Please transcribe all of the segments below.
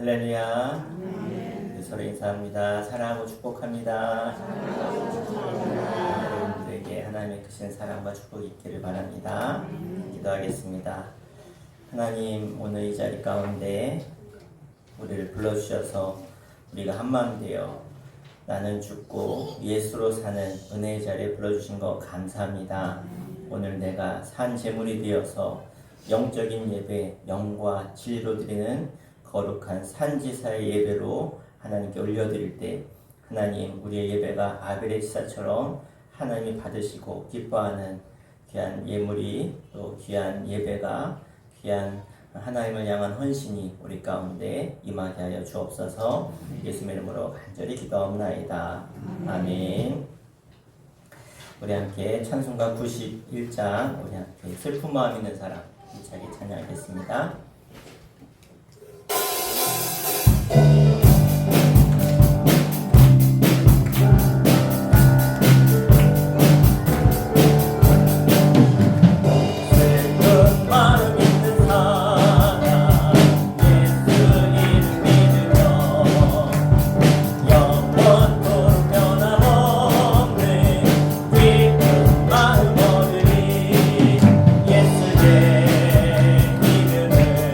할렐루야. 우리 서로 인사합니다. 사랑하고 축복합니다. 여러분들에게 하나님의 크신 사랑과 축복이 있기를 바랍니다. 기도하겠습니다. 하나님, 오늘 이 자리 가운데 우리를 불러주셔서 우리가 한마음 되어 나는 죽고 예수로 사는 은혜의 자리에 불러주신 거 감사합니다. 오늘 내가 산 제물이 되어서 영적인 예배, 영과 진리로 드리는 거룩한 산지사의 예배로 하나님께 올려드릴 때 하나님, 우리의 예배가 아벨의 제사처럼 하나님이 받으시고 기뻐하는 귀한 예물이, 또 귀한 예배가, 귀한 하나님을 향한 헌신이 우리 가운데 임하게 하여 주옵소서. 예수님의 이름으로 간절히 기도하옵나이다. 아멘. 우리 함께 찬송가 91장, 우리 함께 슬픈 마음 있는 사람 힘차게 찬양하겠습니다. 예수의 이름을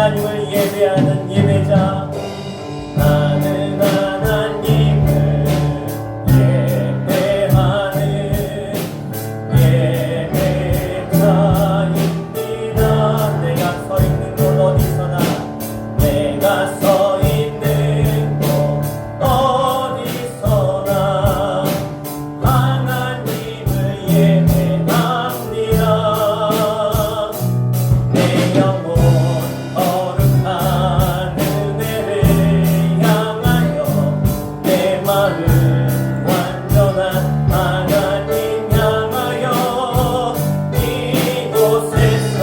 하나님을 예배하는 예배자, 나는 하나님을 예배하는 예배자입니다. 내가 서 있는 곳 어디서나, 내가 서 있는 곳 어디서나 하나님을 예배합니다. 내 영혼 거룩한 은혜를 향하여, 내 마음 완전한 하나님 향하여, 이곳에서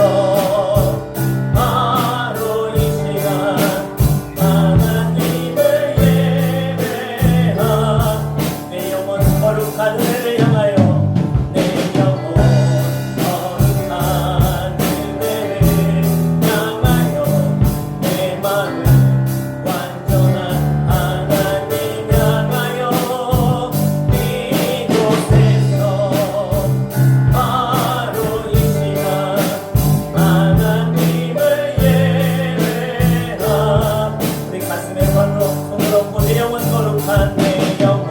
바로 이 시간 하나님을 예배하. 내 영혼 거룩한 은혜를 향하여, 내 영혼 거룩한 은혜를 향하여, 내 마음 완전한 하나님 향하여, 이곳에서 바로 이 시간 하나님을 예배하. 우리 가슴에 손으로 얹고, 내 영혼 거룩한, 내 영혼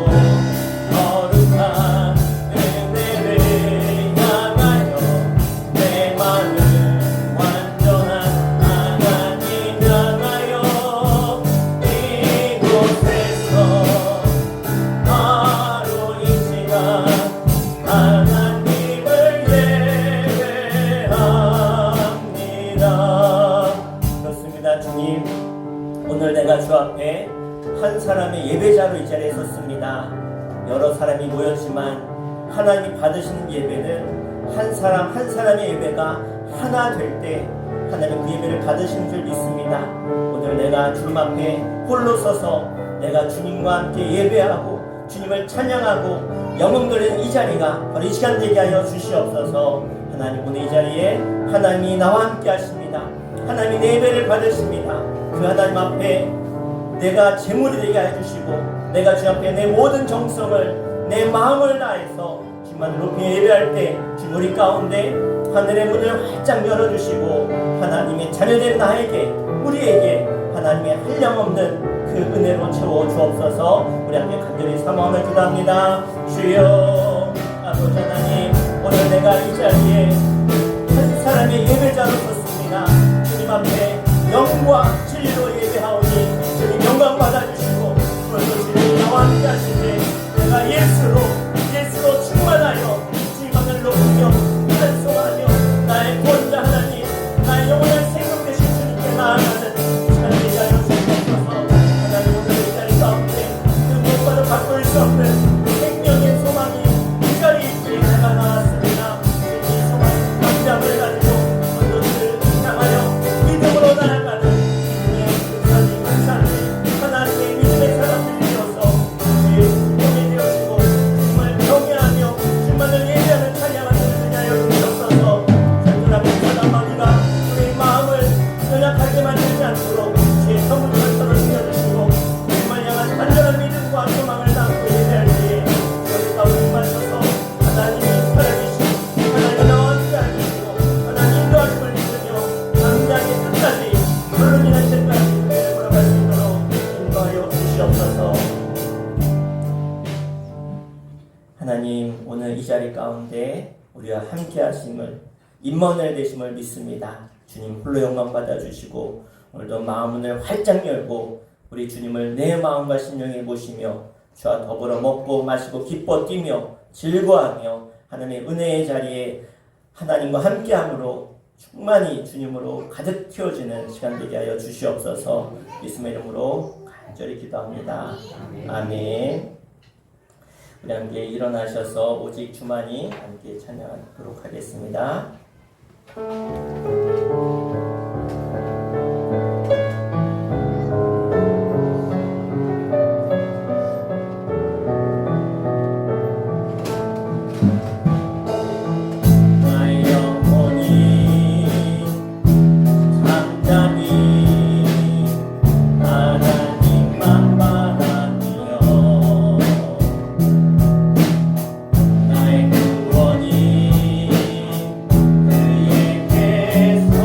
거룩한 은혜를 향하여, 내 마음 완전한 하나님 향하여, 이곳에서 바로 이 시간 하나님을 예배합니다. 그렇습니다. 주님, 오늘 내가 주 앞에 한 사람의 예배자로 이 자리에 섰습니다. 여러 사람이 모였지만 하나님 받으시는 예배는 한 사람 한 사람의 예배가 하나 될 때 하나님 그 예배를 받으시는 줄 믿습니다. 오늘 내가 주님 앞에 홀로 서서 내가 주님과 함께 예배하고 주님을 찬양하고 영광 돌리는 이 자리가 바로 이 시간 되게 하여 주시옵소서. 하나님, 오늘 이 자리에 하나님이 나와 함께 하십니다. 하나님이 내 예배를 받으십니다. 그 하나님 앞에 내가 제물이 되게 해주시고, 내가 주 앞에 내 모든 정성을, 내 마음을 다해서 주님만 높이 예배할 때 주님 우리 가운데 하늘의 문을 활짝 열어주시고, 하나님의 자녀된 나에게, 우리에게 하나님의 한량없는 그 은혜로 채워 주옵소서. 우리 함께 간절히 사모하며 기도합니다. 주여, 아버지 하나님, 오늘 내가 이 자리에 한 사람의 예배자로 섰습니다. 주님 앞에 영과 진리로 예배하오니 주님 영광 받아주시고, 오늘도 주님이 나와 함께 하시되 내가 예수로 충만하여 주님 앞을 높이며 찬송하며 나의 구원자 하나님, 나의 영원한 생명 되신 주님께 나아가는 시간을 위하여 주옵소서. 하나님, 오늘 이 자리 가운데 그 무엇과도 바꿀 수 없는 생명의 소망이 이 자리에 있기에 내가 나왔습니다. 이 소망 감장을 가지고 오늘도 주를 향하여 믿음으로 나아가는 주님의 은사님, 하나님의 믿음의 사람들이 되어서 주의 몸이 되어지고 주님을 경외하며 주님만을 예배하는 찬양하는 은혜를 하여 주옵소서. 전전하고 사랑하기가 우리의 마음을 연약하게 만들지 않도록 주의 성부 절차를 지켜주시고, 주님을 향한 간절한 믿음과 소망을 담고 예배할 때에 우리 가운데 맞춰서 하나님이 살아계시고 하나님이 나와 함께 하시고 하나님 인도하심을 믿으며 당장의 끝까지 물론이 날 때까지 은혜를 걸어갈 수 있도록 인도하여 주시옵소서. 하나님, 오늘 이 자리 가운데 우리와 함께 하심을, 임마누엘 되심을 믿습니다. 주님 홀로 영광 받아주시고, 오늘도 마음문을 활짝 열고 우리 주님을 내 마음과 심령에 모시며 주와 더불어 먹고 마시고 기뻐 뛰며 즐거워하며 하나님의 은혜의 자리에 하나님과 함께함으로 충만히 주님으로 가득 채워지는 시간 되게 하여 주시옵소서. 예수의 이름으로 간절히 기도합니다. 아멘. 우리 함께 일어나셔서 오직 주만이 함께 찬양하도록 하겠습니다. 나의 구원이 그에게서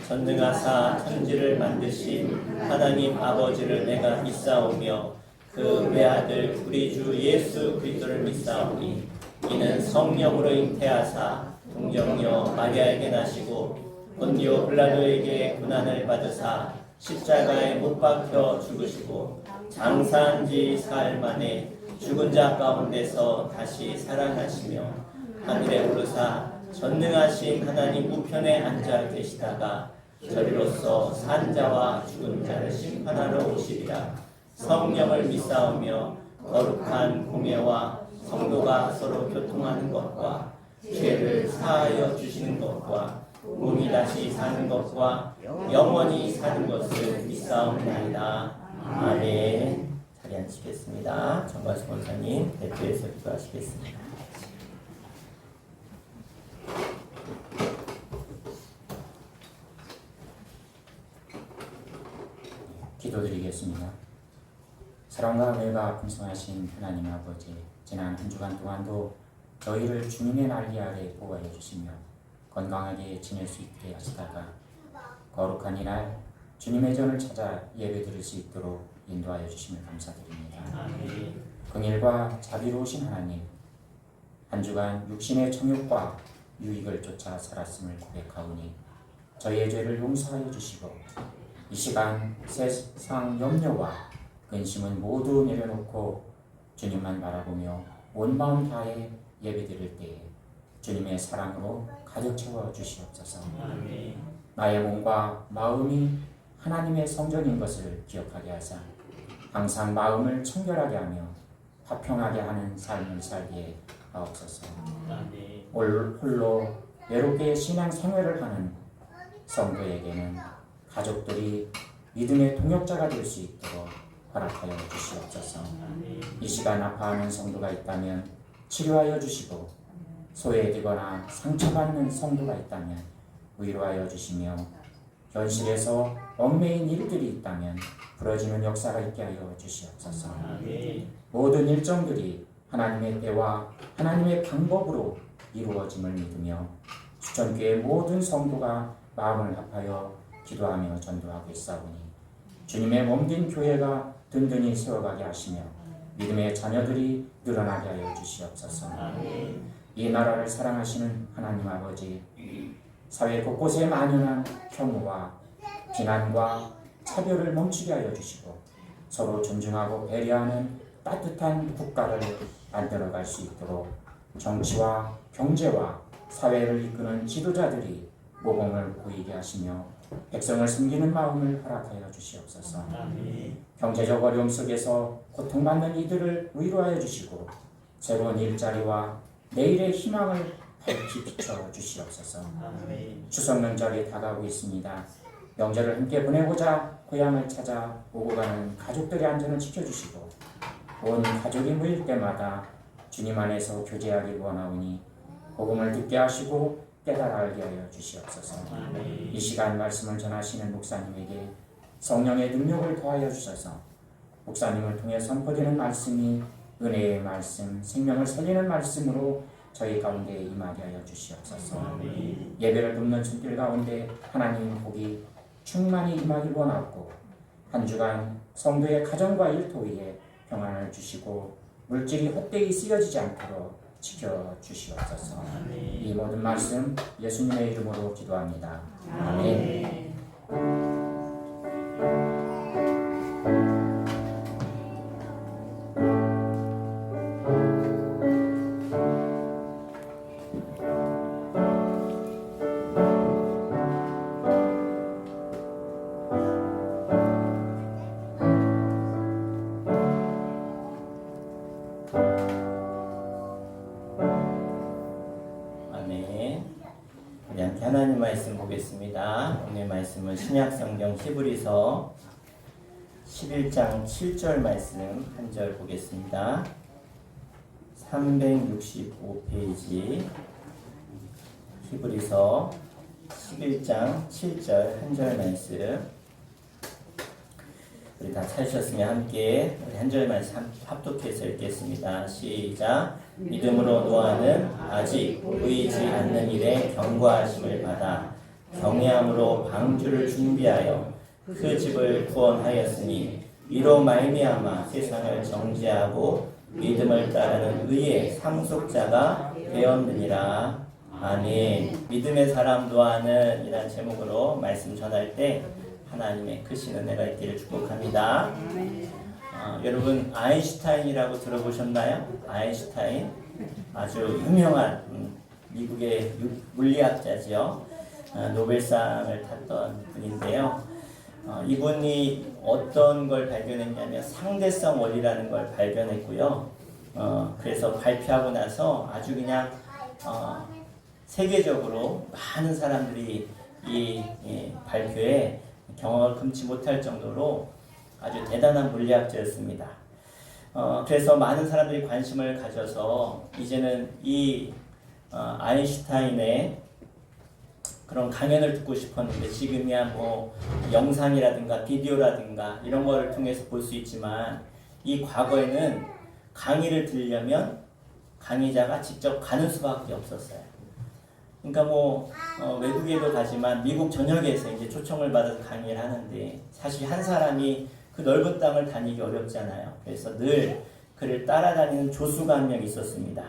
전능하사 천지를 만드신 하나님 아버지를 내가 믿사오며 그 외아들 우리 주 예수 그리스도를 믿사오니 이는 성령으로 잉태하사 동정녀 마리아에게 나시고 본디오 빌라도에게 고난을 받으사 십자가에 못 박혀 죽으시고 장사한 지 사흘 만에 죽은 자 가운데서 다시 살아나시며 하늘에 오르사 전능하신 하나님 우편에 앉아 계시다가 저리로서 산 자와 죽은 자를 심판하러 오시리라. 성령을 믿사오며 거룩한 공예와 성도가 서로 교통하는 것과 죄를 사하여 주시는 것과 몸이 다시 사는 것과 영원히 사는 것을 믿사옵나이다. 아멘. 자리 앉히겠습니다. 정관수 권사님 대표해서 기도하시겠습니다. 기도드리겠습니다. 사랑과 은혜가 풍성하신 하나님 아버지, 지난 한 주간 동안도 저희를 주님의 날개 아래 보호하여 주시며 건강하게 지낼 수 있게 하시다가 거룩한 이날 주님의 전을 찾아 예배 드릴 수 있도록 인도하여 주시며 감사드립니다. 긍휼과 자비로우신 하나님, 한 주간 육신의 정욕과 유익을 쫓아 살았음을 고백하오니 저희의 죄를 용서하여 주시고 이 시간 세상 염려와 근심은 모두 내려놓고 주님만 바라보며 온 마음 다해 예배드릴 때에 주님의 사랑으로 가득 채워 주시옵소서. 나의 몸과 마음이 하나님의 성전인 것을 기억하게 하사 항상 마음을 청결하게 하며 화평하게 하는 삶을 살게 하옵소서. 홀로 외롭게 신앙 생활을 하는 성도에게는 가족들이 믿음의 동역자가 될 수 있도록 허락하여 주시옵소서. 이 시간 아파하는 성도가 있다면 치료하여 주시고 소외되거나 상처받는 성도가 있다면 위로하여 주시며 현실에서 얽매인 일들이 있다면 부러지는 역사가 있게 하여 주시옵소서. 모든 일정들이 하나님의 때와 하나님의 방법으로 이루어짐을 믿으며 수천교회 모든 성도가 마음을 합하여 기도하며 전도하고 있사오니 주님의 몸된 교회가 든든히 세워가게 하시며 믿음의 자녀들이 늘어나게 하여 주시옵소서. 이 나라를 사랑하시는 하나님 아버지, 사회 곳곳에 만연한 혐오와 비난과 차별을 멈추게 하여 주시고 서로 존중하고 배려하는 따뜻한 국가를 만들어갈 수 있도록 정치와 경제와 사회를 이끄는 지도자들이 모범을 보이게 하시며 백성을 섬기는 마음을 허락하여 주시옵소서. 경제적 어려움 속에서 고통받는 이들을 위로하여 주시고 새로운 일자리와 내일의 희망을 밝히 비춰 주시옵소서. 추석 명절이 다가오고 있습니다. 명절을 함께 보내고자 고향을 찾아 오고 가는 가족들의 안전을 지켜주시고 온 가족이 모일 때마다 주님 안에서 교제하길 원하오니 복음을 듣게 하시고 깨달아 알게 하여 주시옵소서. 이 시간 말씀을 전하시는 목사님에게 성령의 능력을 더하여 주셔서 목사님을 통해 선포되는 말씀이 은혜의 말씀, 생명을 살리는 말씀으로 저희 가운데 임하게 하여 주시옵소서. 예배를 돕는 손길 가운데 하나님 복이 충만히 임하길 원하고 한 주간 성도의 가정과 일터 위에 평안을 주시고 물질이 헛되이 쓰여지지 않도록 지켜주시옵소서. 이 모든 말씀 예수님의 이름으로 기도합니다. 아멘. 우리 함께 하나님 말씀 보겠습니다. 오늘 말씀은 신약성경 히브리서 11장 7절 말씀 한 절 보겠습니다. 365페이지 히브리서 11장 7절 한 절 말씀 우리 다 찾으셨으면 함께 우리 한 절 말씀 합독해서 읽겠습니다. 시작. 믿음으로 노아는 아직 보이지 않는 일에 경고하심을 받아 경외함으로 방주를 준비하여 그 집을 구원하였으니 이로 말미암아 세상을 정죄하고 믿음을 따르는 의의 상속자가 되었느니라. 아멘. 믿음의 사람 노아는 이란 제목으로 말씀 전할 때 하나님의 크신 은혜가 있기를 축복합니다. 여러분 아인슈타인이라고 들어보셨나요? 아인슈타인 아주 유명한 미국의 물리학자지요. 노벨상을 탔던 분인데요. 이분이 어떤 걸 발견했냐면 상대성 원리라는 걸 발견했고요. 그래서 발표하고 나서 아주 그냥 세계적으로 많은 사람들이 이 발표에 경악을 금치 못할 정도로 아주 대단한 물리학자였습니다. 그래서 많은 사람들이 관심을 가져서 이제는 이 아인슈타인의 그런 강연을 듣고 싶었는데 지금이야 뭐 영상이라든가 비디오라든가 이런 거를 통해서 볼 수 있지만 이 과거에는 강의를 들으려면 강의자가 직접 가는 수밖에 없었어요. 그러니까 뭐 외국에도 가지만 미국 전역에서 이제 초청을 받아서 강의를 하는데 사실 한 사람이 그 넓은 땅을 다니기 어렵잖아요. 그래서 늘 그를 따라다니는 조수가 한 명 있었습니다.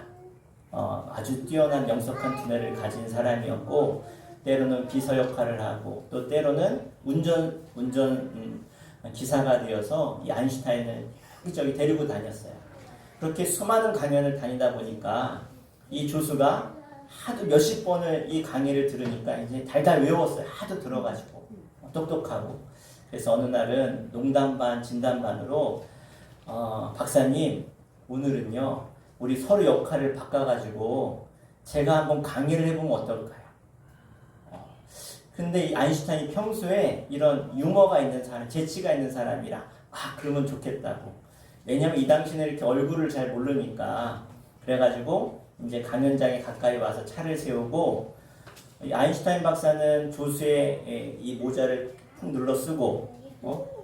아주 뛰어난 명석한 두뇌를 가진 사람이었고 때로는 비서 역할을 하고 또 때로는 운전 기사가 되어서 이 아인슈타인을 여기저기 데리고 다녔어요. 그렇게 수많은 강연을 다니다 보니까 이 조수가 하도 몇십 번을 이 강의를 들으니까 이제 달달 외웠어요. 하도 들어가지고 똑똑하고. 그래서 어느 날은 농담 반 진담 반으로 박사님 오늘은요 우리 서로 역할을 바꿔가지고 제가 한번 강의를 해보면 어떨까요? 근데 이 아인슈타인이 평소에 이런 유머가 있는 사람, 재치가 있는 사람이라 그러면 좋겠다고. 왜냐면 이 당시는 이렇게 얼굴을 잘 모르니까. 그래가지고 이제 강연장에 가까이 와서 차를 세우고 이 아인슈타인 박사는 조수의 이 모자를 푹 눌러 쓰고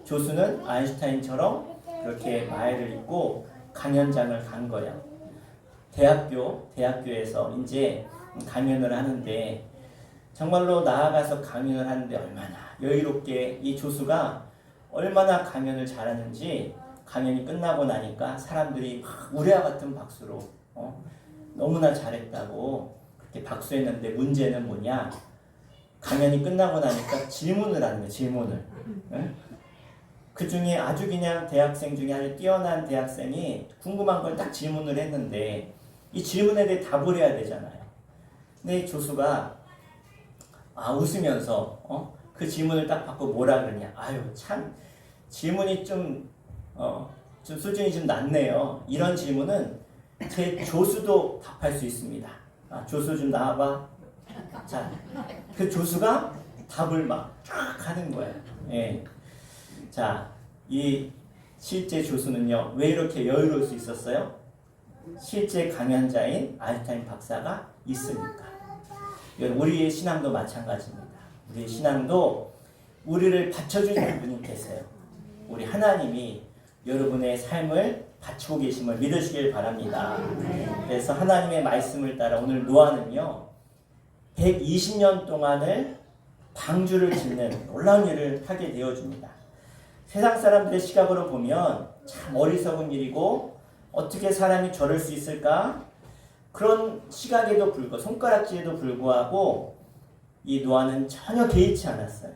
조수는 아인슈타인처럼 그렇게 마이를 입고 강연장을 간 거야. 대학교에서 이제 강연을 하는데 정말로 나아가서 강연을 하는데 얼마나 여유롭게 이 조수가 얼마나 강연을 잘하는지 강연이 끝나고 나니까 사람들이 막 우레와 같은 박수로 너무나 잘했다고 그렇게 박수했는데 문제는 뭐냐? 강연이 끝나고 나니까 질문을 하는 거예요. 질문을. 그 중에 아주 그냥 대학생 중에 아주 뛰어난 대학생이 궁금한 걸 딱 질문을 했는데 이 질문에 대해 답을 해야 되잖아요. 근데 이 조수가 웃으면서 그 질문을 딱 받고 뭐라 그러냐. 아유 참 질문이 좀 수준이 좀 낮네요. 이런 질문은 제 조수도 답할 수 있습니다. 조수 좀 나와봐. 자, 그 조수가 답을 막 쫙 하는 거예요. 예. 자, 이 실제 조수는요 왜 이렇게 여유로울 수 있었어요? 실제 강연자인 아인슈타인 박사가 있으니까. 우리의 신앙도 마찬가지입니다. 우리의 신앙도 우리를 받쳐주는 분이 계세요. 우리 하나님이 여러분의 삶을 바치고 계심을 믿으시길 바랍니다. 그래서 하나님의 말씀을 따라 오늘 노아는요 120년 동안을 방주를 짓는 놀라운 일을 하게 되어줍니다. 세상 사람들의 시각으로 보면 참 어리석은 일이고 어떻게 사람이 저럴 수 있을까? 그런 시각에도 불구하고 손가락질에도 불구하고 이 노아는 전혀 개의치 않았어요.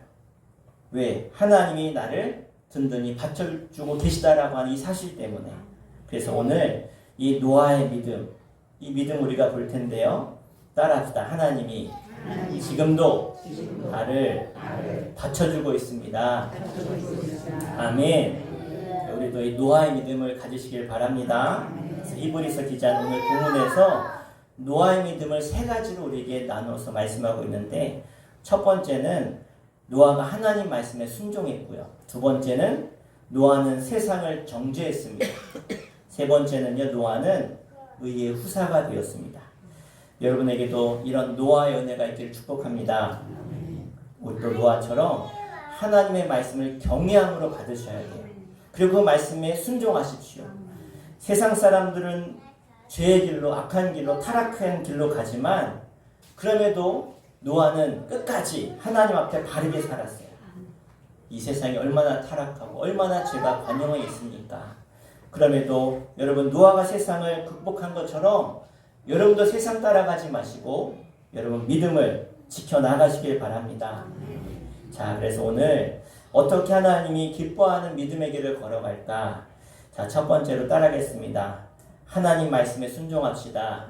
왜? 하나님이 나를 든든히 받쳐주고 계시다라고 하는 이 사실 때문에. 그래서 오늘 이 노아의 믿음, 이 믿음 우리가 볼 텐데요. 따라합시다. 하나님이 지금도 나를 받쳐주고 있습니다. 아멘. 우리도 이 노아의 믿음을 가지시길 바랍니다. 그래서 히브리서 기자는 오늘 본문에서 노아의 믿음을 세 가지로 우리에게 나눠서 말씀하고 있는데 첫 번째는 노아가 하나님 말씀에 순종했고요. 두 번째는 노아는 세상을 정죄했습니다. 세 번째는요, 노아는 의의 후사가 되었습니다. 여러분에게도 이런 노아의 은혜가 있기를 축복합니다. 우리도 노아처럼 하나님의 말씀을 경외함으로 받으셔야 돼요. 그리고 그 말씀에 순종하십시오. 세상 사람들은 죄의 길로, 악한 길로, 타락한 길로 가지만 그럼에도 노아는 끝까지 하나님 앞에 바르게 살았어요. 이 세상이 얼마나 타락하고 얼마나 죄가 관영해 있습니까? 그럼에도 여러분 노아가 세상을 극복한 것처럼 여러분도 세상 따라가지 마시고 여러분 믿음을 지켜나가시길 바랍니다. 자, 그래서 오늘 어떻게 하나님이 기뻐하는 믿음의 길을 걸어갈까? 자, 첫 번째로 따라하겠습니다. 하나님 말씀에 순종합시다.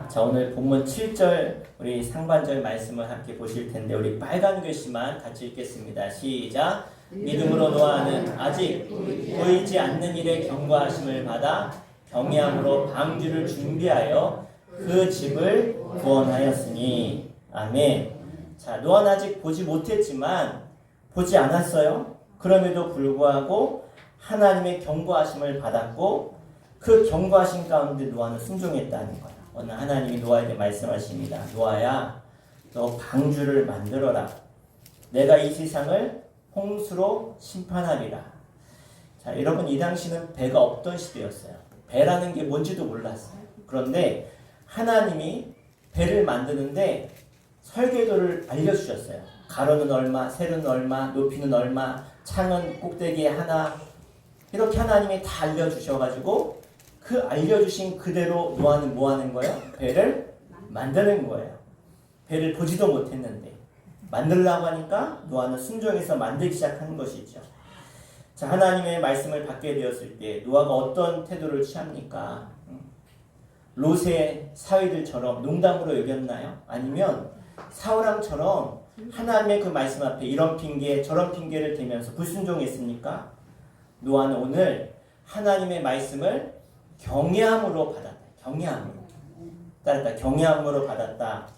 자, 오늘 본문 7절 우리 상반절 말씀을 함께 보실 텐데 우리 빨간 글씨만 같이 읽겠습니다. 시작. 믿음으로 노아는 아직 보이지 않는 일에 경고하심을 받아 경외함으로 방주를 준비하여 그 집을 구원하였으니. 아멘. 자, 노아는 아직 보지 못했지만 보지 않았어요. 그럼에도 불구하고 하나님의 경고하심을 받았고 그 경고하심 가운데 노아는 순종했다는 거예요. 오늘 하나님이 노아에게 말씀하십니다. 노아야, 너 방주를 만들어라. 내가 이 세상을 홍수로 심판하리라. 자, 여러분 이 당시는 배가 없던 시대였어요. 배라는 게 뭔지도 몰랐어요. 그런데 하나님이 배를 만드는데 설계도를 알려주셨어요. 가로는 얼마, 세로는 얼마, 높이는 얼마, 창은 꼭대기에 하나, 이렇게 하나님이 다 알려주셔가지고 그 알려주신 그대로 노아는 뭐 하는 거예요? 배를 만드는 거예요. 배를 보지도 못했는데 만들려고 하니까 노아는 순종해서 만들기 시작하는 것이죠. 자, 하나님의 말씀을 받게 되었을 때 노아가 어떤 태도를 취합니까? 롯의 사위들처럼 농담으로 여겼나요? 아니면 사울왕처럼 하나님의 그 말씀 앞에 이런 핑계 저런 핑계를 대면서 불순종했습니까? 노아는 오늘 하나님의 말씀을 경외함으로 받았다. 경외함으로. 따랐다. 경외함으로 받았다.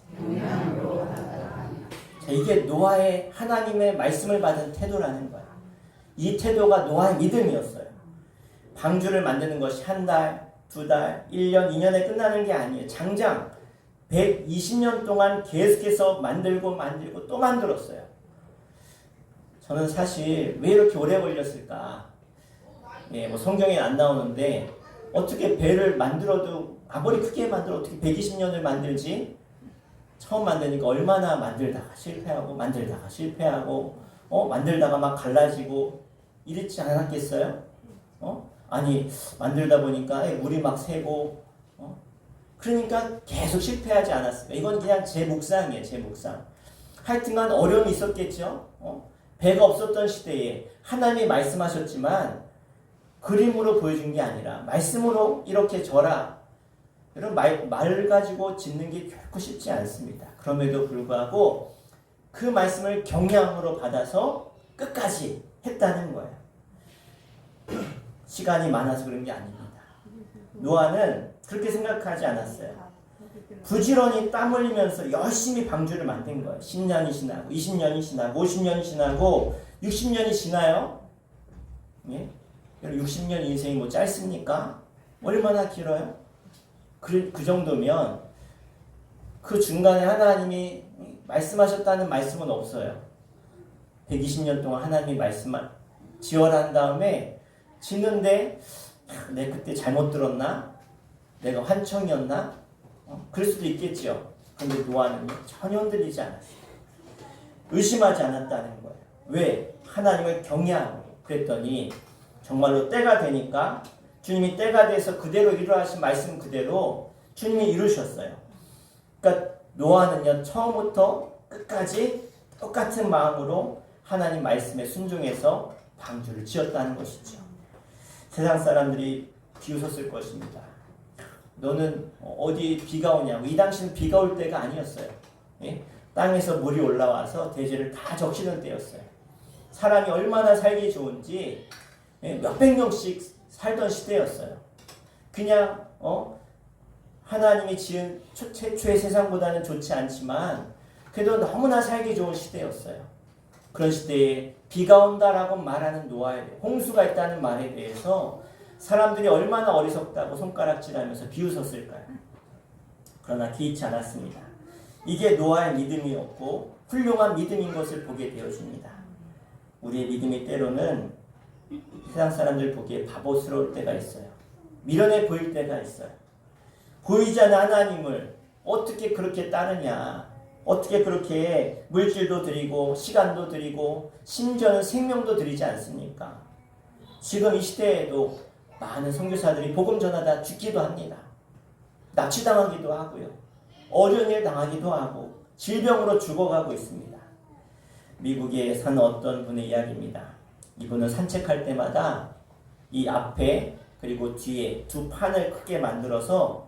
자, 이게 노아의 하나님의 말씀을 받은 태도라는 거야. 이 태도가 노아의 믿음이었어요. 방주를 만드는 것이 한 달, 두 달, 1년, 2년에 끝나는 게 아니에요. 장장 120년 동안 계속해서 만들고 또 만들었어요. 저는 사실 왜 이렇게 오래 걸렸을까? 예, 뭐 성경에 안 나오는데 어떻게 배를 만들어도 아무리 크게 만들어 어떻게 120년을 만들지? 처음 만드니까 얼마나 만들다가 실패하고 만들다가 막 갈라지고 이랬지 않았겠어요? 아니 만들다 보니까 물이 막 새고 그러니까 계속 실패하지 않았을까? 이건 그냥 제 묵상이에요. 제 묵상. 하여튼간 어려움이 있었겠죠. 배가 없었던 시대에 하나님이 말씀하셨지만 그림으로 보여준 게 아니라 말씀으로 이렇게 져라. 이런 말 가지고 짓는 게 결코 쉽지 않습니다. 그럼에도 불구하고 그 말씀을 경외함으로 받아서 끝까지 했다는 거예요. 시간이 많아서 그런 게 아닙니다. 노아는 그렇게 생각하지 않았어요. 부지런히 땀 흘리면서 열심히 방주를 만든 거예요. 10년이 지나고 20년이 지나고 50년이 지나고 60년이 지나요. 예? 60년 인생이 뭐 짧습니까? 얼마나 길어요? 그 정도면 그 중간에 하나님이 말씀하셨다는 말씀은 없어요. 120년 동안 하나님이 말씀만 지어라 한 다음에 짓는데 내가 그때 잘못 들었나? 내가 환청이었나? 그럴 수도 있겠죠. 그런데 노아는 전혀 흔들리지 않았어요. 의심하지 않았다는 거예요. 왜? 하나님을 경외하고 그랬더니 정말로 때가 되니까 주님이 때가 돼서 그대로 이루하신 말씀 그대로 주님이 이루셨어요. 그러니까 노아는요 처음부터 끝까지 똑같은 마음으로 하나님 말씀에 순종해서 방주를 지었다는 것이죠. 세상 사람들이 비웃었을 것입니다. 너는 어디 비가 오냐고. 이 당시는 비가 올 때가 아니었어요. 예? 땅에서 물이 올라와서 대지를 다 적시는 때였어요. 사람이 얼마나 살기 좋은지 몇백 년씩 살던 시대였어요. 그냥 하나님이 지은 최초의 세상보다는 좋지 않지만 그래도 너무나 살기 좋은 시대였어요. 그런 시대에 비가 온다라고 말하는 노아에 대해 홍수가 있다는 말에 대해서 사람들이 얼마나 어리석다고 손가락질하면서 비웃었을까요? 그러나 기이치 않았습니다. 이게 노아의 믿음이었고 훌륭한 믿음인 것을 보게 되어줍니다. 우리의 믿음이 때로는 세상 사람들 보기에 바보스러울 때가 있어요. 미련해 보일 때가 있어요. 보이지 않는 하나님을 어떻게 그렇게 따르냐? 어떻게 그렇게 물질도 드리고 시간도 드리고 심지어는 생명도 드리지 않습니까? 지금 이 시대에도 많은 선교사들이 복음 전하다 죽기도 합니다. 납치당하기도 하고요. 어려운 일 당하기도 하고 질병으로 죽어가고 있습니다. 미국에 사는 어떤 분의 이야기입니다. 이분은 산책할 때마다 이 앞에 그리고 뒤에 두 판을 크게 만들어서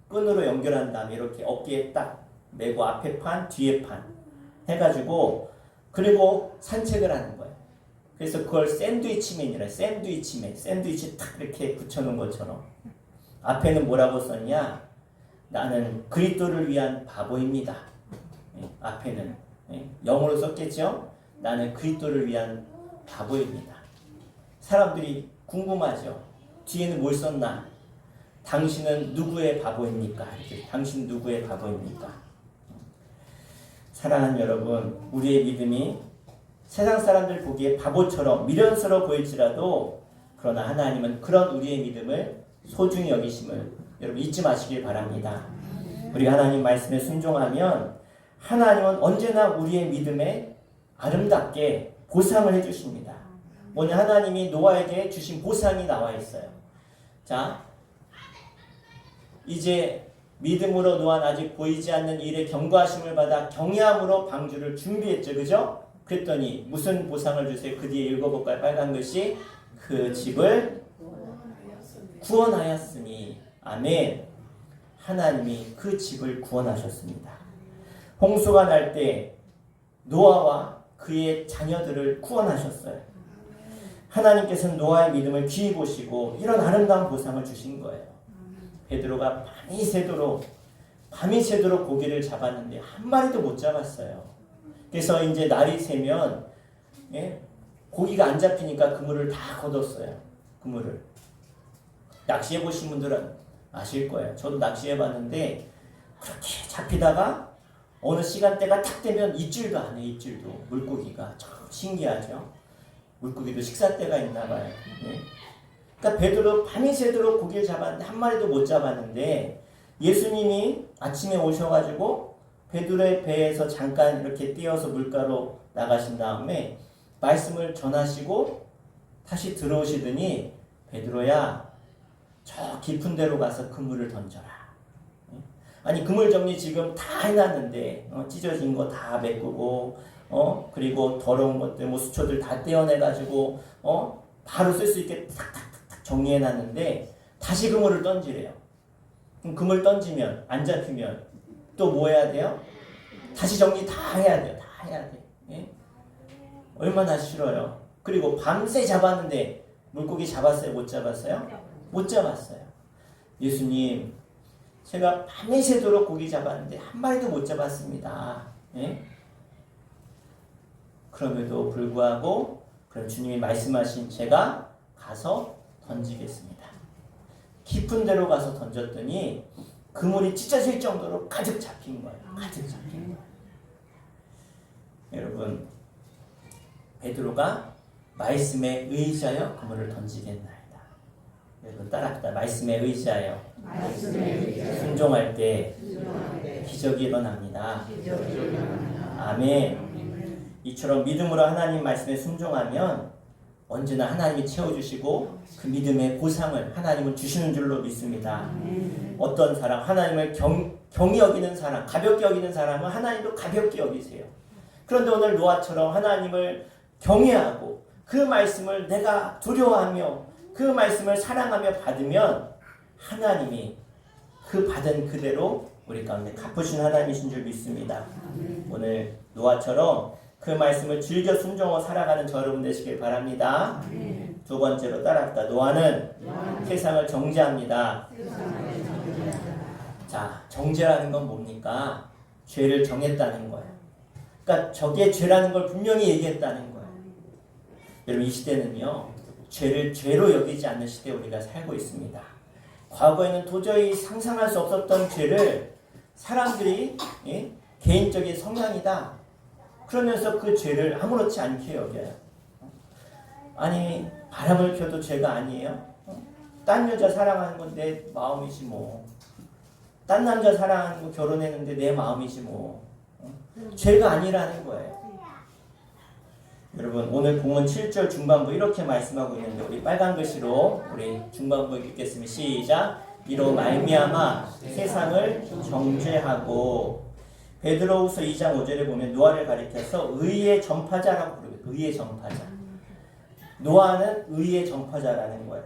끈으로 연결한 다음에 이렇게 어깨에 딱 메고 앞에 판, 뒤에 판 해가지고 그리고 산책을 하는 거예요. 그래서 그걸 샌드위치맨이라 샌드위치맨, 샌드위치 탁 이렇게 붙여놓은 것처럼 앞에는 뭐라고 썼냐? 나는 그리스도를 위한 바보입니다. 앞에는 영어로 썼겠죠? 나는 그리스도를 위한 바보입니다. 사람들이 궁금하죠. 뒤에는 뭘 썼나? 당신은 누구의 바보입니까? 이렇게, 당신 누구의 바보입니까? 사랑하는 여러분, 우리의 믿음이 세상 사람들 보기에 바보처럼 미련스러워 보일지라도 그러나 하나님은 그런 우리의 믿음을 소중히 여기심을 여러분 잊지 마시길 바랍니다. 우리가 하나님 말씀에 순종하면 하나님은 언제나 우리의 믿음에 아름답게 보상을 해주십니다. 오늘 하나님이 노아에게 주신 보상이 나와 있어요. 자, 이제 믿음으로 노아는 아직 보이지 않는 일에 경고하심을 받아 경외함으로 방주를 준비했죠. 그죠? 그랬더니 무슨 보상을 주세요? 그 뒤에 읽어볼까요? 빨간 글씨. 그 집을 구원하였으니. 아멘. 하나님이 그 집을 구원하셨습니다. 홍수가 날 때 노아와 그의 자녀들을 구원하셨어요. 하나님께서는 노아의 믿음을 귀히 보시고 이런 아름다운 보상을 주신 거예요. 베드로가 밤이 새도록 고기를 잡았는데 한 마리도 못 잡았어요. 그래서 이제 날이 새면 고기가 안 잡히니까 그물을 다 걷었어요. 그물을. 낚시해 보신 분들은 아실 거예요. 저도 낚시해 봤는데 그렇게 잡히다가 어느 시간대가 탁 되면 입질도 안 해요. 입질도. 물고기가 참 신기하죠. 물고기도 식사 때가 있나 봐요. 그러니까 베드로 밤이 새도록 고기를 잡았는데 한 마리도 못 잡았는데 예수님이 아침에 오셔가지고 베드로의 배에서 잠깐 이렇게 띄어서 물가로 나가신 다음에 말씀을 전하시고 다시 들어오시더니 베드로야 저 깊은 데로 가서 그물을 던져라. 아니 그물 정리 지금 다 해놨는데 찢어진 거 다 메꾸고 그리고 더러운 것들 뭐 수초들 다 떼어내가지고 바로 쓸 수 있게 탁탁탁탁 정리해놨는데 다시 그물을 던지래요. 그럼 그물 던지면 안 잡히면 또 뭐 해야 돼요? 다시 정리 다 해야 돼요. 다 해야 돼. 예? 얼마나 싫어요. 그리고 밤새 잡았는데 물고기 잡았어요? 못 잡았어요? 못 잡았어요. 예수님 제가 밤이 새도록 고기 잡았는데 한 마리도 못 잡았습니다. 예? 그럼에도 불구하고 그럼 주님이 말씀하신 제가 가서 던지겠습니다. 깊은 데로 가서 던졌더니 그물이 찢어질 정도로 가득 잡힌 거예요. 가득 잡힌 거예요. 여러분 베드로가 말씀에 의지하여 그물을 던지겠나이다. 여러분 따라합시다. 말씀에 의지하여 순종할 때 기적이 일어납니다. 아멘. 이처럼 믿음으로 하나님 말씀에 순종하면 언제나 하나님이 채워주시고 그 믿음의 보상을 하나님은 주시는 줄로 믿습니다. 어떤 사람, 하나님을 경히 여기는 사람, 가볍게 여기는 사람은 하나님도 가볍게 여기세요. 그런데 오늘 노아처럼 하나님을 경외하고 그 말씀을 내가 두려워하며 그 말씀을 사랑하며 받으면 하나님이 그 받은 그대로 우리 가운데 갚으신 하나님이신 줄 믿습니다. 오늘 노아처럼 그 말씀을 즐겨 순종하고 살아가는 저 여러분 되시길 바랍니다. 두 번째로 따라합시다. 노아는 세상을 정죄합니다. 자, 정죄라는 건 뭡니까? 죄를 정했다는 거예요. 그러니까 저게 죄라는 걸 분명히 얘기했다는 거예요. 여러분 이 시대는요. 죄를 죄로 여기지 않는 시대에 우리가 살고 있습니다. 과거에는 도저히 상상할 수 없었던 죄를 사람들이 개인적인 성향이다. 그러면서 그 죄를 아무렇지 않게 여겨요. 아니 바람을 펴도 죄가 아니에요? 딴 여자 사랑하는 건 내 마음이지 뭐. 딴 남자 사랑하고 결혼했는데 내 마음이지 뭐. 죄가 아니라는 거예요. 여러분 오늘 본문 7절 중반부 이렇게 말씀하고 있는데 우리 빨간 글씨로 우리 중반부 읽겠습니다. 시작. 이로 말미암아 세상을 정죄하고 베드로후서 2장 5절에 보면 노아를 가리켜서 의의 전파자라고 부르거든요. 의의 전파자. 노아는 의의 전파자라는 거예요.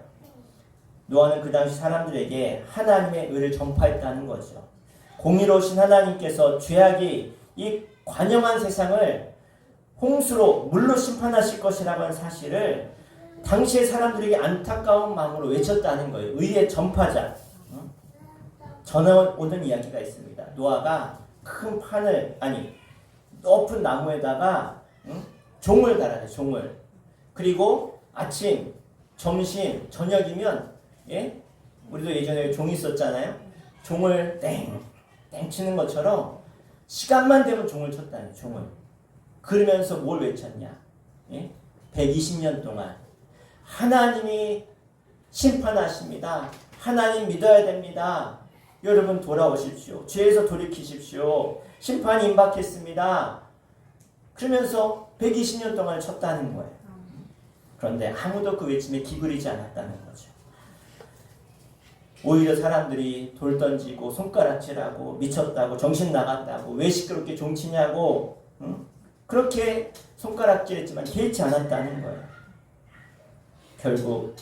노아는 그 당시 사람들에게 하나님의 의를 전파했다는 거죠. 공의로우신 하나님께서 죄악이 이 관영한 세상을 홍수로 물로 심판하실 것이라고 하는 사실을 당시의 사람들에게 안타까운 마음으로 외쳤다는 거예요. 의의 전파자. 전해오는 이야기가 있습니다. 노아가 큰 판을 높은 나무에다가 종을 달아요. 종을. 그리고 아침, 점심, 저녁이면 우리도 예전에 종이 있었잖아요. 종을 땡 치는 것처럼 시간만 되면 종을 쳤다는 종을. 그러면서 뭘 외쳤냐? 120년 동안 하나님이 심판하십니다. 하나님 믿어야 됩니다. 여러분 돌아오십시오. 죄에서 돌이키십시오. 심판이 임박했습니다. 그러면서 120년 동안 쳤다는 거예요. 그런데 아무도 그 외침에 기울이지 않았다는 거죠. 오히려 사람들이 돌 던지고 손가락질하고 미쳤다고 정신 나갔다고 왜 시끄럽게 종치냐고 그렇게 손가락질했지만 개의치 않았다는 거예요. 결국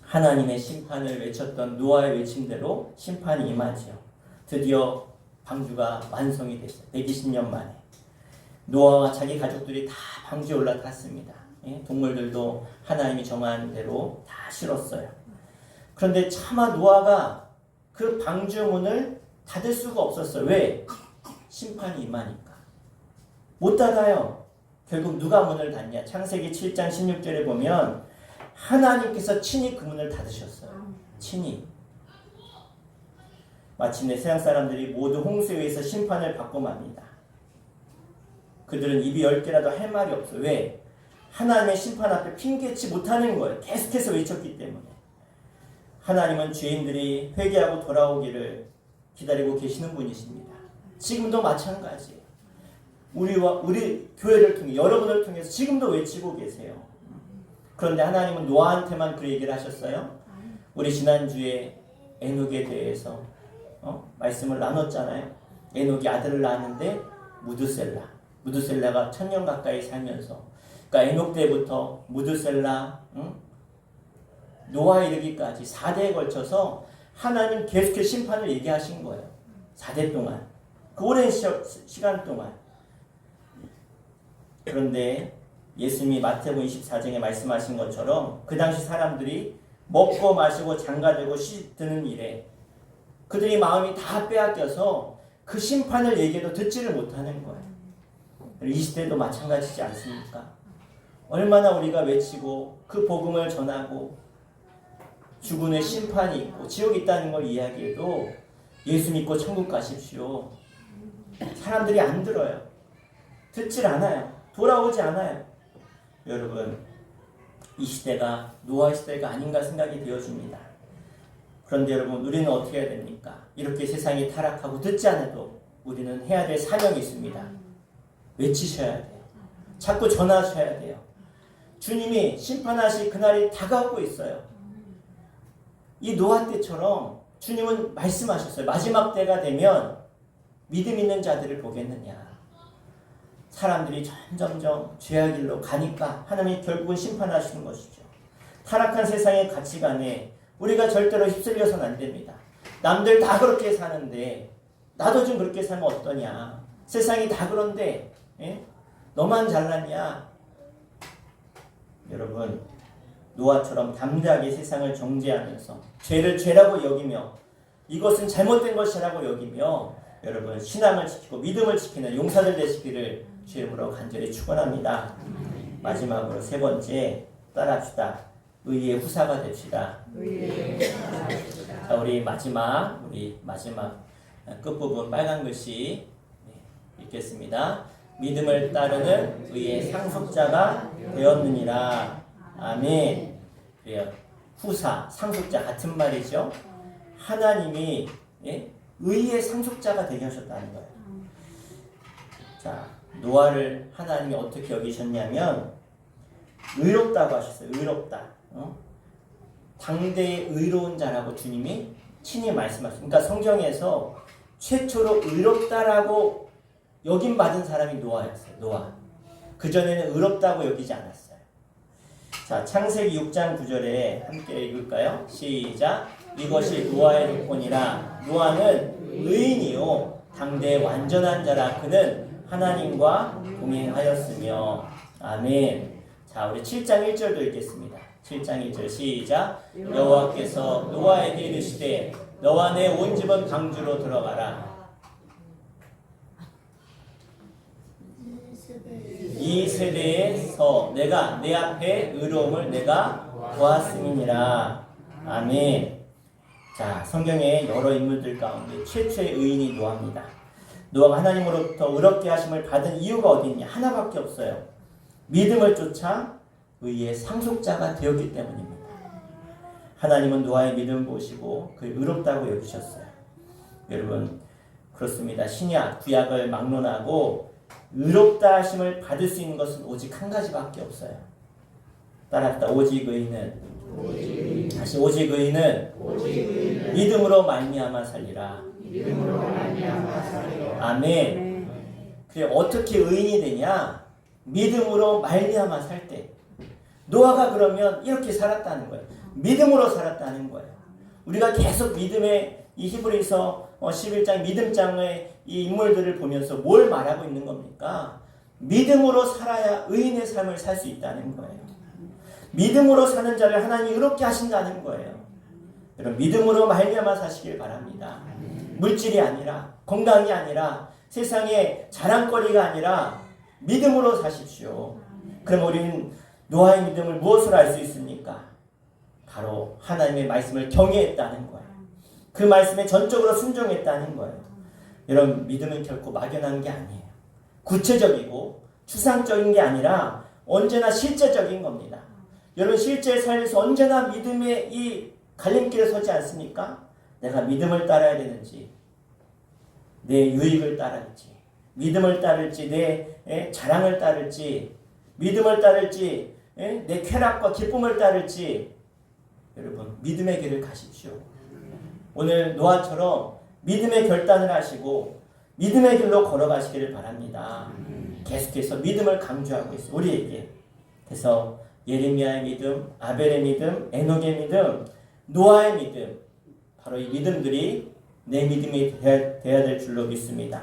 하나님의 심판을 외쳤던 노아의 외침대로 심판이 임하지요. 드디어 방주가 완성이 됐어요. 120년 만에. 노아와 자기 가족들이 다 방주에 올라탔습니다. 동물들도 하나님이 정한 대로 다 실었어요. 그런데 차마 노아가 그 방주 문을 닫을 수가 없었어요. 왜? 심판이 임하니까. 못 닫아요. 결국 누가 문을 닫냐? 창세기 7장 16절에 보면 하나님께서 친히 그 문을 닫으셨어요. 친히. 마침내 세상 사람들이 모두 홍수에 의해서 심판을 받고 맙니다. 그들은 입이 10개라도 할 말이 없어요. 왜? 하나님의 심판 앞에 핑계치 못하는 거예요. 계속해서 외쳤기 때문에. 하나님은 죄인들이 회개하고 돌아오기를 기다리고 계시는 분이십니다. 지금도 마찬가지예요. 우리 교회를 통해 여러분을 통해서 지금도 외치고 계세요. 그런데 하나님은 노아한테만 그 얘기를 하셨어요. 우리 지난주에 에녹에 대해서 말씀을 나눴잖아요. 에녹이 아들을 낳았는데 무드셀라가 1000년 가까이 살면서 그러니까 에녹 때부터 무드셀라 노아에 이르기까지 4대에 걸쳐서 하나님 계속해서 심판을 얘기하신 거예요. 4대 동안. 그 오랜 시간 동안. 그런데 예수님이 마태복음 24장에 말씀하신 것처럼 그 당시 사람들이 먹고 마시고 장가들고 씻드는 일에 그들이 마음이 다 빼앗겨서 그 심판을 얘기해도 듣지를 못하는 거예요. 이 시대도 마찬가지지 않습니까? 얼마나 우리가 외치고 그 복음을 전하고 죽음의 심판이 있고 지옥이 있다는 걸 이야기해도 예수 믿고 천국 가십시오. 사람들이 안 들어요. 듣질 않아요. 돌아오지 않아요. 여러분, 이 시대가 노아 시대가 아닌가 생각이 되어집니다. 그런데 여러분, 우리는 어떻게 해야 됩니까? 이렇게 세상이 타락하고 듣지 않아도 우리는 해야 될 사명이 있습니다. 외치셔야 돼요. 자꾸 전하셔야 돼요. 주님이 심판하실 그날이 다가오고 있어요. 이 노아 때처럼 주님은 말씀하셨어요. 마지막 때가 되면 믿음 있는 자들을 보겠느냐. 사람들이 점점점 죄악 길로 가니까 하나님이 결국은 심판하시는 것이죠. 타락한 세상의 가치관에 우리가 절대로 휩쓸려서는 안 됩니다. 남들 다 그렇게 사는데 나도 좀 그렇게 살면 어떠냐. 세상이 다 그런데 너만 잘났냐. 여러분, 노아처럼 담대하게 세상을 정죄하면서 죄를 죄라고 여기며 이것은 잘못된 것이라고 여기며 여러분 신앙을 지키고 믿음을 지키는 용사들 되시기를 주의 이름으로 간절히 축원합니다. 마지막으로 세 번째 따라합시다. 의의 후사가 됩시다. 자, 우리 마지막 끝부분 빨간 글씨 읽겠습니다. 믿음을 따르는 의의 상속자가 되었느니라. 아멘. 그래요. 후사, 상속자 같은 말이죠. 하나님이 의의 상속자가 되게 하셨다는 거예요. 자, 노아를 하나님이 어떻게 여기셨냐면 의롭다고 하셨어요. 의롭다. 당대의 의로운 자라고 주님이 친히 말씀하셨어요. 그러니까 성경에서 최초로 의롭다라고 여김받은 사람이 노아였어요. 노아. 그전에는 의롭다고 여기지 않았어요. 자, 창세기 6장 9절에 함께 읽을까요? 시작. 이것이 노아의 조건이라. 노아는 의인이요 당대의 완전한 자라. 그는 하나님과 동행하였으며. 아멘. 자, 우리 7장 1절도 읽겠습니다. 7장 1절 시작. 여호와께서 노아에게 이르시되 너와 내 온 집은 방주로 들어가라. 이 세대에서 내가 내 앞에 의로움을 내가 보았음이니라. 아멘. 자, 성경의 여러 인물들 가운데 최초의 의인이 노아입니다. 노아가 하나님으로부터 의롭게 하심을 받은 이유가 어디 있냐? 하나밖에 없어요. 믿음을 쫓아 의의 상속자가 되었기 때문입니다. 하나님은 노아의 믿음을 보시고 그 의롭다고 여기셨어요. 여러분, 그렇습니다. 신약, 구약을 막론하고 의롭다 하심을 받을 수 있는 것은 오직 한 가지밖에 없어요. 따라합시다. 오직 의인은 다시 오직 의인은 믿음으로 말미암아 살리라. 아멘. 그래, 어떻게 의인이 되냐? 믿음으로 말미암아 살 때. 노아가 그러면 이렇게 살았다는 거예요. 믿음으로 살았다는 거예요. 우리가 계속 믿음의 이 히브리서 11장 믿음장의 이 인물들을 보면서 뭘 말하고 있는 겁니까? 믿음으로 살아야 의인의 삶을 살 수 있다는 거예요. 믿음으로 사는 자를 하나님이 의롭게 하신다는 거예요. 여러분, 믿음으로 말미암아 사시길 바랍니다. 물질이 아니라, 건강이 아니라, 세상의 자랑거리가 아니라 믿음으로 사십시오. 그럼 우리는 노아의 믿음을 무엇으로 알 수 있습니까? 바로 하나님의 말씀을 경외했다는 거예요. 그 말씀에 전적으로 순종했다는 거예요. 여러분, 믿음은 결코 막연한 게 아니에요. 구체적이고 추상적인 게 아니라 언제나 실제적인 겁니다. 여러분, 실제 삶에서 언제나 믿음의 이 갈림길에 서지 않습니까? 내가 믿음을 따라야 되는지, 내 유익을 따를지, 믿음을 따를지, 내 자랑을 따를지, 믿음을 따를지, 내 쾌락과 기쁨을 따를지. 여러분, 믿음의 길을 가십시오. 오늘 노아처럼 믿음의 결단을 하시고 믿음의 길로 걸어가시기를 바랍니다. 계속해서 믿음을 강조하고 있어요. 우리에게. 그래서 예레미야의 믿음, 아벨의 믿음, 에녹의 믿음, 노아의 믿음, 바로 이 믿음들이 내 믿음이 되어야 될 줄로 믿습니다.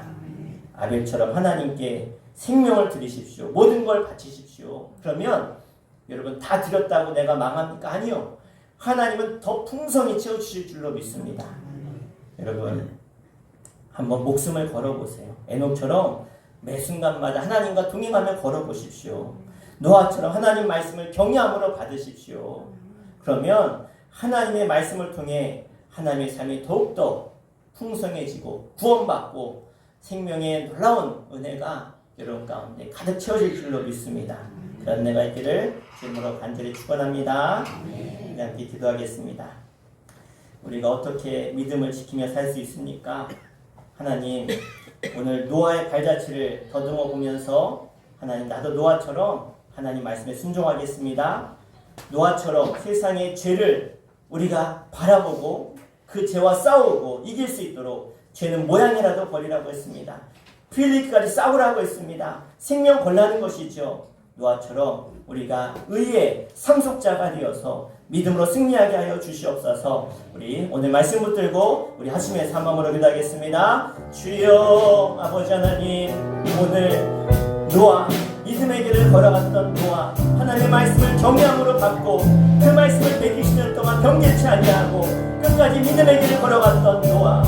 아벨처럼 하나님께 생명을 드리십시오. 모든 걸 바치십시오. 그러면 여러분, 다 드렸다고 내가 망합니까? 아니요. 하나님은 더 풍성히 채워주실 줄로 믿습니다. 여러분, 한번 목숨을 걸어보세요. 에녹처럼 매 순간마다 하나님과 동행하며 걸어보십시오. 노아처럼 하나님 말씀을 경외함으로 받으십시오. 그러면 하나님의 말씀을 통해 하나님의 삶이 더욱더 풍성해지고 구원받고 생명의 놀라운 은혜가 여러분 가운데 가득 채워질 줄로 믿습니다. 그런 은혜가 있기를 주님으로 간절히 축원합니다. 함께 기도하겠습니다. 우리가 어떻게 믿음을 지키며 살 수 있습니까? 하나님, 오늘 노아의 발자취를 더듬어 보면서 하나님, 나도 노아처럼 하나님 말씀에 순종하겠습니다. 노아처럼 세상의 죄를 우리가 바라보고 그 죄와 싸우고 이길 수 있도록 죄는 모양이라도 버리라고 했습니다. 피 흘리기까지 싸우라고 했습니다. 생명 걸라는 것이죠. 노아처럼 우리가 의의 상속자가 되어서 믿음으로 승리하게 하여 주시옵소서. 우리 오늘 말씀 붙들고 우리 하심의 삼음으로 기도하겠습니다. 주여, 아버지 하나님, 오늘 노아, 믿음의 길을 걸어갔던 노아, 하나님의 말씀을 경외함으로 받고 그 말씀을 120년 동안 변개치 아니하고 끝까지 믿음의 길을 걸어갔던 노아,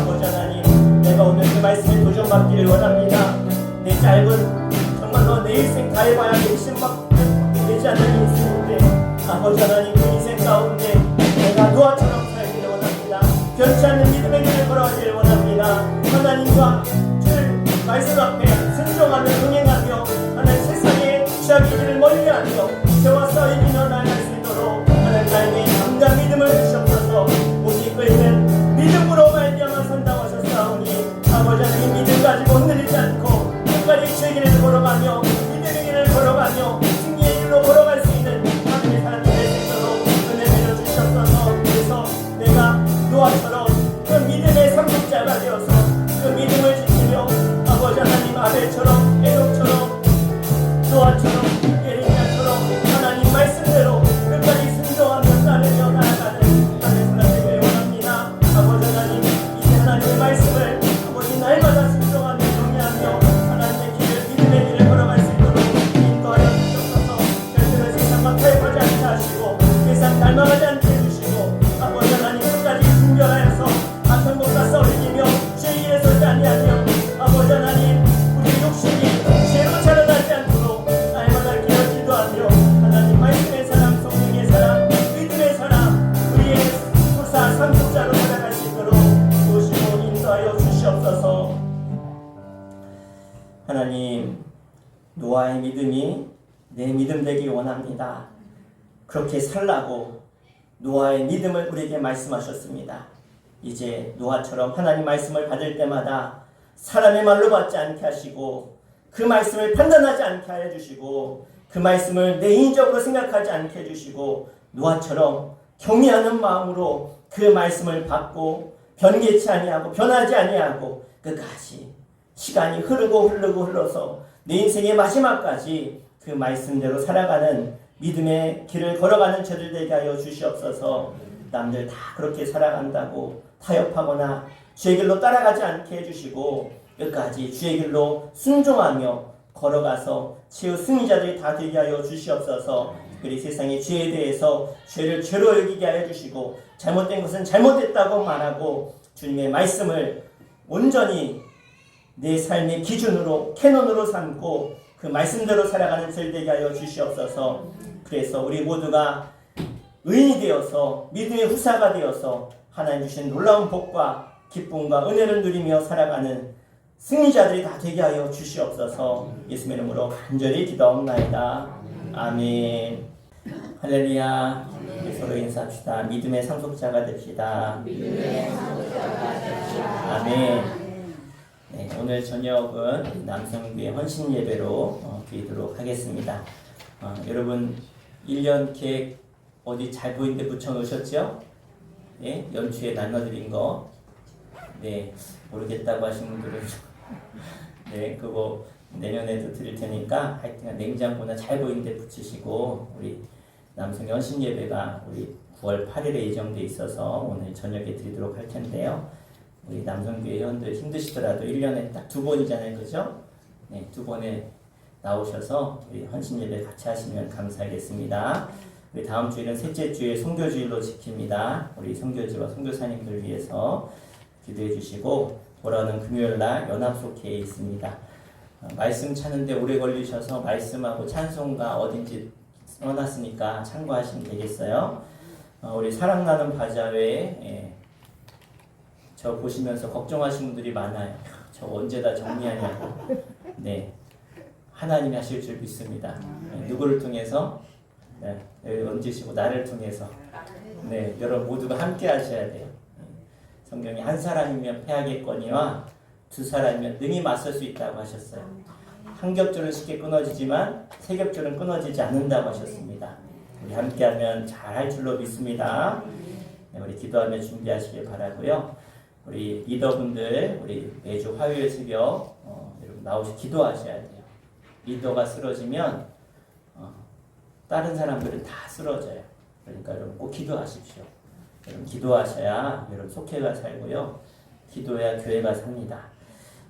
아버지 하나님, 내가 오늘 그 말씀에 도전받기를 원합니다. 내 짧은 정말로 내 인생 다 해봐야 되지 않는 인생인데, 아버지 하나님, 그 인생 가운데 내가 노아처럼 살기를 원합니다. 변치 않는 믿음의 길을 걸어가기를 원합니다. 하나님과 주 말씀 앞에 순종하며 동행하며 하나님 세상의 취하기를 멀리하며 죄와 싸우며 나아갈 수 있도록 하나님 나에게 강단 믿음을 주시옵소서. 오직 그에는 믿음으로 말미암아 산다고 노아처럼 예레미야처럼 하나님 말씀대로 끝까지 순종하며 따르며 나아가는 하나님의 사람 되기를 원합니다. 아버지 하나님, 이제 하나님의 말씀을 아버지 날마다 순종하며 경외하며 하나님의 길을 믿음의 길을 걸어갈 수 있도록 인도하여 주옵소서. 별들을 세상과 타협하지 않게 하시고 세상 닮아가지 않게 해주시고 아버지 하나님 끝까지 분별하여서 같은 것과 싸워 이기며 죄의 길에 서지 아니하며 아버지 하나님 우리 욕심이 죄로 자라나지 않도록 날마다 기어 기도하며 하나님 말씀의 사람, 성령의 사람, 믿음의 사람, 우리의 후사 상속자로 살아갈 수 있도록 도우시고 인도하여 주시옵소서. 하나님, 노아의 믿음이 내 믿음 되기 원합니다. 그렇게 살라고 노아의 믿음을 우리에게 말씀하셨습니다. 이제 노아처럼 하나님 말씀을 받을 때마다 사람의 말로 받지 않게 하시고 그 말씀을 판단하지 않게 하여 주시고 그 말씀을 내 인적으로 생각하지 않게 해주시고 노아처럼 경외하는 마음으로 그 말씀을 받고 변개치 아니하고 변하지 아니하고 끝까지 시간이 흘러서 내 인생의 마지막까지 그 말씀대로 살아가는 믿음의 길을 걸어가는 저들 되게 하여 주시옵소서. 남들 다 그렇게 살아간다고 타협하거나 주의 길로 따라가지 않게 해주시고 끝까지 주의 길로 순종하며 걸어가서 최후 승리자들이 다 되게 하여 주시옵소서. 특별히 세상의 죄에 대해서 죄를 죄로 여기게 하여 주시고 잘못된 것은 잘못됐다고 말하고 주님의 말씀을 온전히 내 삶의 기준으로 캐논으로 삼고 그 말씀대로 살아가는 절 되게 하여 주시옵소서. 그래서 우리 모두가 의인이 되어서 믿음의 후사가 되어서 하나님 주신 놀라운 복과 기쁨과 은혜를 누리며 살아가는 승리자들이 다 되게 하여 주시옵소서. 예수님의 이름으로 간절히 기도하옵나이다. 아멘. 할렐루야. 서로 인사합시다. 믿음의 상속자가 됩시다. 아멘. 네, 오늘 저녁은 남성교회 헌신 예배로 드리도록 하겠습니다. 여러분 1년 계획 어디 잘 보이는데 붙여놓으셨죠? 네, 연초에 나눠드린 거. 네, 모르겠다고 하신 분들은 네, 그거 내년에도 드릴 테니까 하여튼 냉장고나 잘 보이는데 붙이시고 우리 남성의 헌신 예배가 우리 9월 8일에 예정돼 있어서 오늘 저녁에 드리도록 할 텐데요. 우리 남성교회 회원들 힘드시더라도 1년에 딱 2번이잖아요. 그죠? 네, 2번에 나오셔서 우리 헌신 예배 같이 하시면 감사하겠습니다. 우리 다음 주일은 셋째 주일 선교주일로 지킵니다. 우리 선교지와 선교사님들 위해서 기도해 주시고 돌아오는 금요일날 연합속회에 있습니다. 말씀 찾는데 오래 걸리셔서 말씀하고 찬송가 어딘지 써놨으니까 참고하시면 되겠어요. 우리 사랑나는 바자회에 저 보시면서 걱정하시는 분들이 많아요. 저 언제 다 정리하냐고. 네, 하나님이 하실 줄 믿습니다. 네, 누구를 통해서? 네, 얹으시고 나를 통해서. 네, 여러분 모두가 함께 하셔야 돼요. 성경이 한 사람이면 패하겠거니와 두 사람이면 능히 맞설 수 있다고 하셨어요. 한 겹줄은 쉽게 끊어지지만 세 겹줄은 끊어지지 않는다고 하셨습니다. 우리 함께하면 잘할 줄로 믿습니다. 네, 우리 기도하며 준비하시길 바라고요. 우리 리더분들 우리 매주 화요일 새벽 여러분 나오셔서 기도하셔야 돼요. 리더가 쓰러지면 다른 사람들은 다 쓰러져요. 그러니까 여러분 꼭 기도하십시오. 여러분 기도하셔야 여러분 속회가 살고요. 기도해야 교회가 삽니다.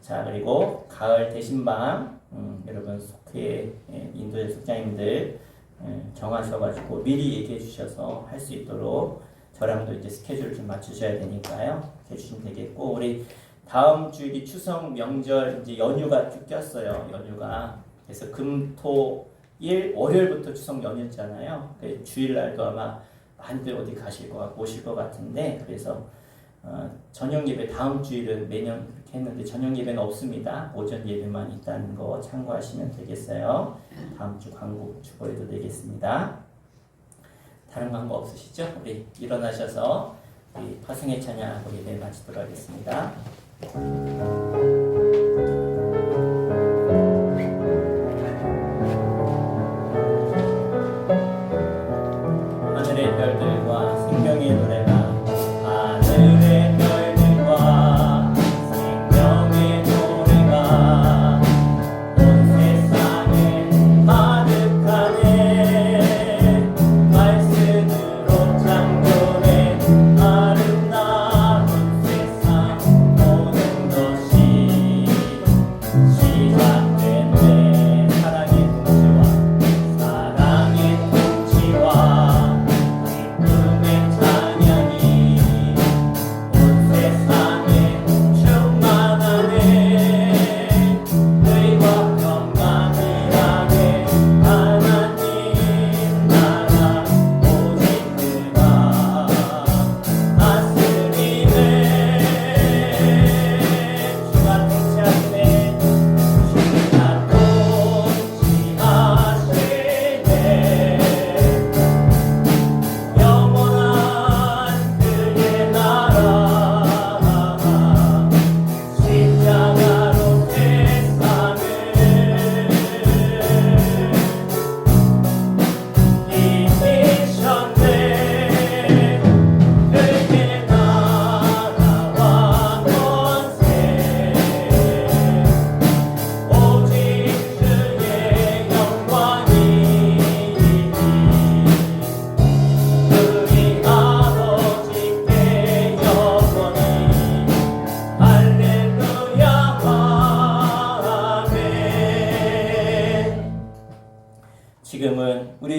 자, 그리고 가을 대신방 여러분 속회 인도의 속장님들 정하셔가지고 미리 얘기해 주셔서 할 수 있도록 저랑도 이제 스케줄을 좀 맞추셔야 되니까요. 해주시면 되겠고 우리 다음 주일이 추석 명절 이제 연휴가 쭉 꼈어요. 연휴가 그래서 금, 토, 일, 월요일부터 추석 연휴잖아요. 주일날도 아마 많이들 어디 가실 것 같고 오실 것 같은데 그래서 저녁 예배 다음 주일은 매년 그렇게 했는데 저녁 예배는 없습니다. 오전 예배만 있다는 거 참고하시면 되겠어요. 다음 주 광고 주보해도 되겠습니다. 다른 광고 없으시죠? 우리 일어나셔서 우리 파승의 찬양하고 예배 마치도록 하겠습니다. 하늘의 별들과 생명의 노래가 하늘의 별들과 생명의 노래가 온 세상에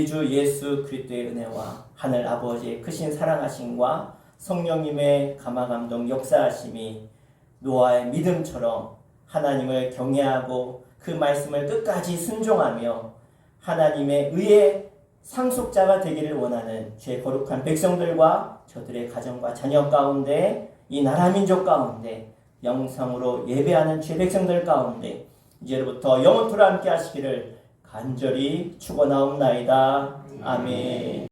우리 주 예수 그리스도의 은혜와 하늘 아버지의 크신 사랑하심과 성령님의 감화감동 역사하심이 노아의 믿음처럼 하나님을 경외하고 그 말씀을 끝까지 순종하며 하나님의 의의 상속자가 되기를 원하는 죄 거룩한 백성들과 저들의 가정과 자녀 가운데, 이 나라 민족 가운데, 영성으로 예배하는 죄 백성들 가운데 이제로부터 영원토록 함께 하시기를 간절히 축원하옵나이다. 아멘.